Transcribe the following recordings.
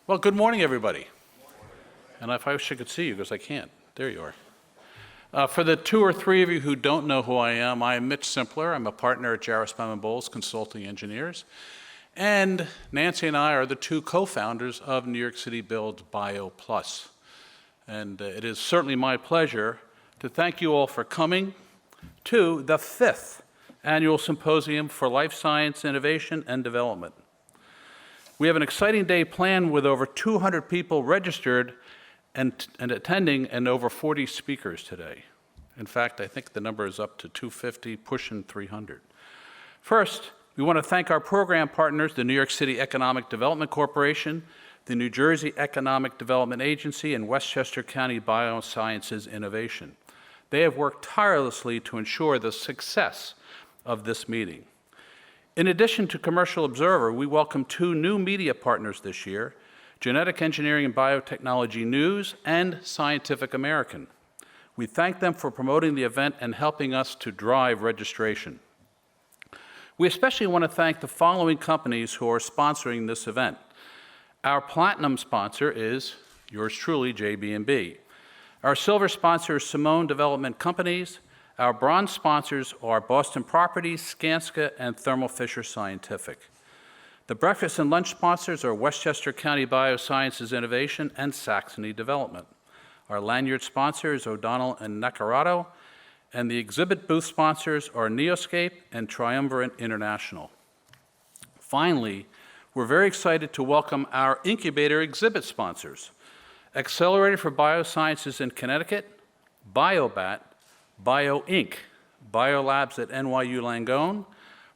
Well, good morning, everybody. And I wish I could see you because I can't. There you are. For the 2 or 3 of you who don't know who I am Mitch Simpler. I'm a partner at Jarvis Bowman Bowles Consulting Engineers. And Nancy and I are the 2 co-founders of New York City Builds BioPlus. And it is certainly my pleasure to thank you all for coming to the 5th Annual Symposium for Life Science Innovation and Development. We have an exciting day planned with over 200 people registered and attending and over 40 speakers today. In fact, I think the number is up to 250, pushing 300. First, we want to thank our program partners, the New York City Economic Development Corporation, the New Jersey Economic Development Agency, and Westchester County Biosciences Innovation. They have worked tirelessly to ensure the success of this meeting. In addition to Commercial Observer, we welcome 2 new media partners this year, Genetic Engineering and Biotechnology News and Scientific American. We thank them for promoting the event and helping us to drive registration. We especially want to thank the following companies who are sponsoring this event. Our platinum sponsor is yours truly, JB&B. Our silver sponsor is Simone Development Companies. Our bronze sponsors are Boston Properties, Skanska, and Thermo Fisher Scientific. The breakfast and lunch sponsors are Westchester County Biosciences Innovation and Saxony Development. Our lanyard sponsor is O'Donnell and Nacarado, and the exhibit booth sponsors are Neoscape and Triumvirate International. Finally, we're very excited to welcome our incubator exhibit sponsors, Accelerator for Biosciences in Connecticut, BioBat, BioInc, Biolabs at NYU Langone,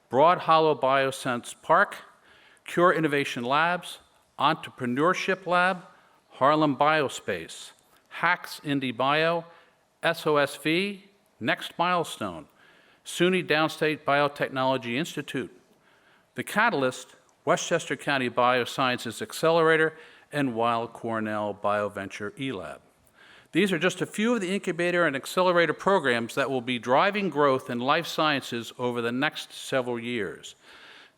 Broad Hollow Biosense Park, Cure Innovation Labs, Entrepreneurship Lab, Harlem Biospace, Hacks Indie Bio, SOSV, Next Milestone, SUNY Downstate Biotechnology Institute, The Catalyst, Westchester County Biosciences Accelerator, and Weill Cornell BioVenture eLab. These are just a few of the incubator and accelerator programs that will be driving growth in life sciences over the next several years.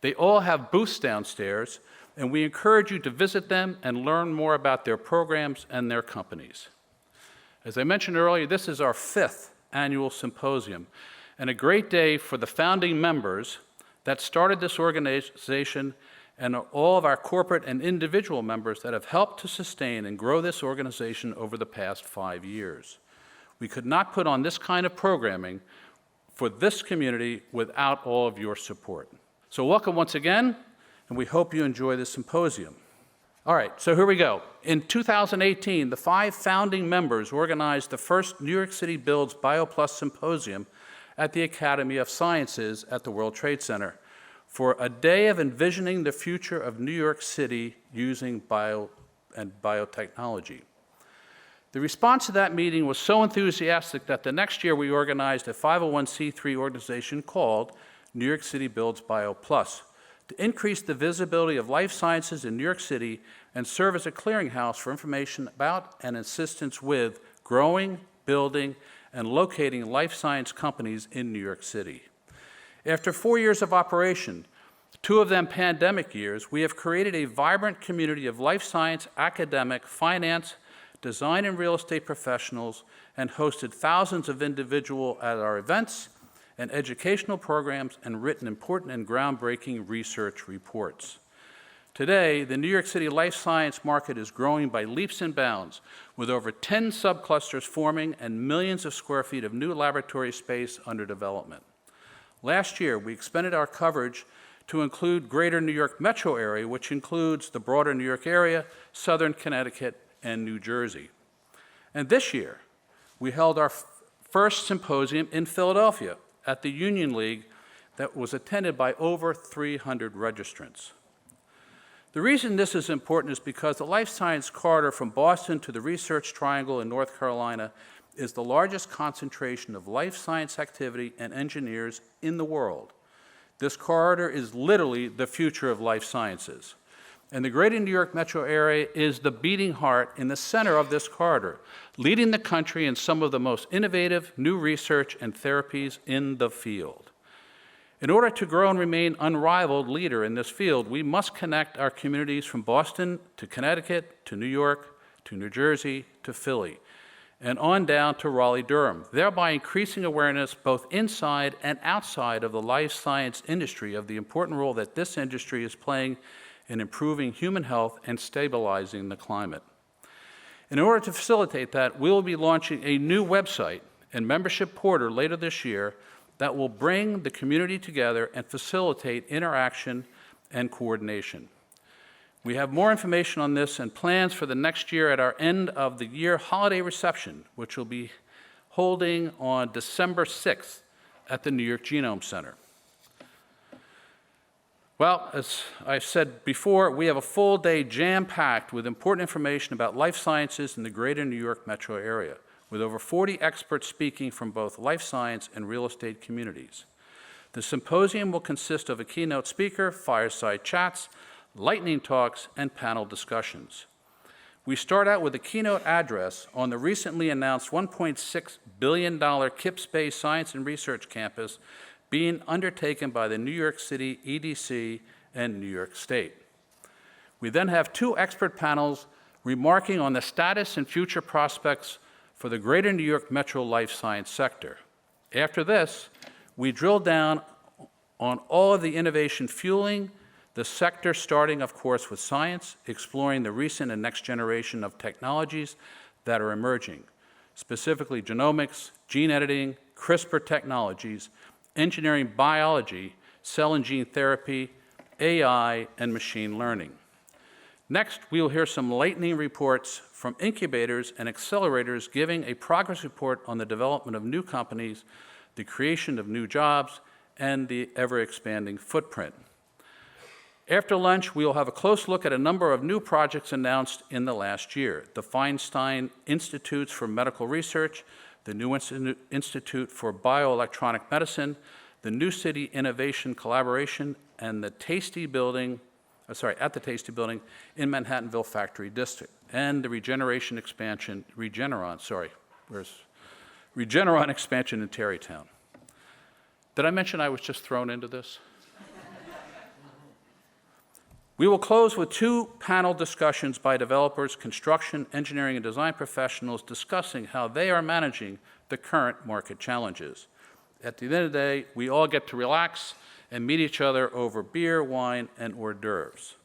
They all have booths downstairs, and we encourage you to visit them and learn more about their programs and their companies. As I mentioned earlier, this is our 5th annual symposium, and a great day for the founding members that started this organization and all of our corporate and individual members that have helped to sustain and grow this organization over the past 5 years. We could not put on this kind of programming for this community without all of your support. So welcome once again, and we hope you enjoy this symposium. All right, so here we go. In 2018, the 5 founding members organized the first New York City Builds BioPlus Symposium at the Academy of Sciences at the World Trade Center for a day of envisioning the future of New York City using bio and biotechnology. The response to that meeting was so enthusiastic that the next year we organized a 501c3 organization called New York City Builds BioPlus to increase the visibility of life sciences in New York City and serve as a clearinghouse for information about and assistance with growing, building, and locating life science companies in New York City. After 4 years of operation, 2 of them pandemic years, we have created a vibrant community of life science, academic, finance, design and real estate professionals, and hosted thousands of individuals at our events and educational programs and written important and groundbreaking research reports. Today, the New York City life science market is growing by leaps and bounds, with over 10 subclusters forming and millions of square feet of new laboratory space under development. Last year, we expanded our coverage to include greater New York Metro area, which includes the broader New York area, southern Connecticut, and New Jersey. And this year, we held our first symposium in Philadelphia at the Union League that was attended by over 300 registrants. The reason this is important is because the life science corridor from Boston to the Research Triangle in North Carolina is the largest concentration of life science activity and engineers in the world. This corridor is literally the future of life sciences. And the greater New York metro area is the beating heart in the center of this corridor, leading the country in some of the most innovative new research and therapies in the field. In order to grow and remain unrivaled leader in this field, we must connect our communities from Boston to Connecticut to New York to New Jersey to Philly, and on down to Raleigh-Durham, thereby increasing awareness both inside and outside of the life science industry of the important role that this industry is playing in improving human health and stabilizing the climate. In order to facilitate that, we will be launching a new website and membership portal later this year that will bring the community together and facilitate interaction and coordination. We have more information on this and plans for the next year at our end of the year holiday reception, which will be holding on December 6th at the New York Genome Center. Well, as I've said before, we have a full day jam-packed with important information about life sciences in the greater New York metro area, with over 40 experts speaking from both life science and real estate communities. The symposium will consist of a keynote speaker, fireside chats, lightning talks, and panel discussions. We start out with a keynote address on the recently announced $1.6 billion KIPP Space Science and Research Campus being undertaken by the New York City EDC and New York State. We then have two expert panels remarking on the status and future prospects for the greater New York metro life science sector. After this, we drill down on all of the innovation fueling the sector, starting, of course, with science, exploring the recent and next generation of technologies that are emerging, specifically genomics, gene editing, CRISPR technologies, engineering biology, cell and gene therapy, AI, and machine learning. Next, we will hear some lightning reports from incubators and accelerators giving a progress report on the development of new companies, the creation of new jobs, and the ever-expanding footprint. After lunch, we will have a close look at a number of new projects announced in the last year: the Feinstein Institutes for Medical Research, the new Institute for Bioelectronic Medicine, the New City Innovation Collaboration, and the Tasty Building, at the Tasty Building in Manhattanville Factory District, and the Regeneron expansion in Tarrytown. Did I mention I was just thrown into this? We will close with two panel discussions by developers, construction, engineering, and design professionals discussing how they are managing the current market challenges. At the end of the day, we all get to relax and meet each other over beer, wine, and hors d'oeuvres.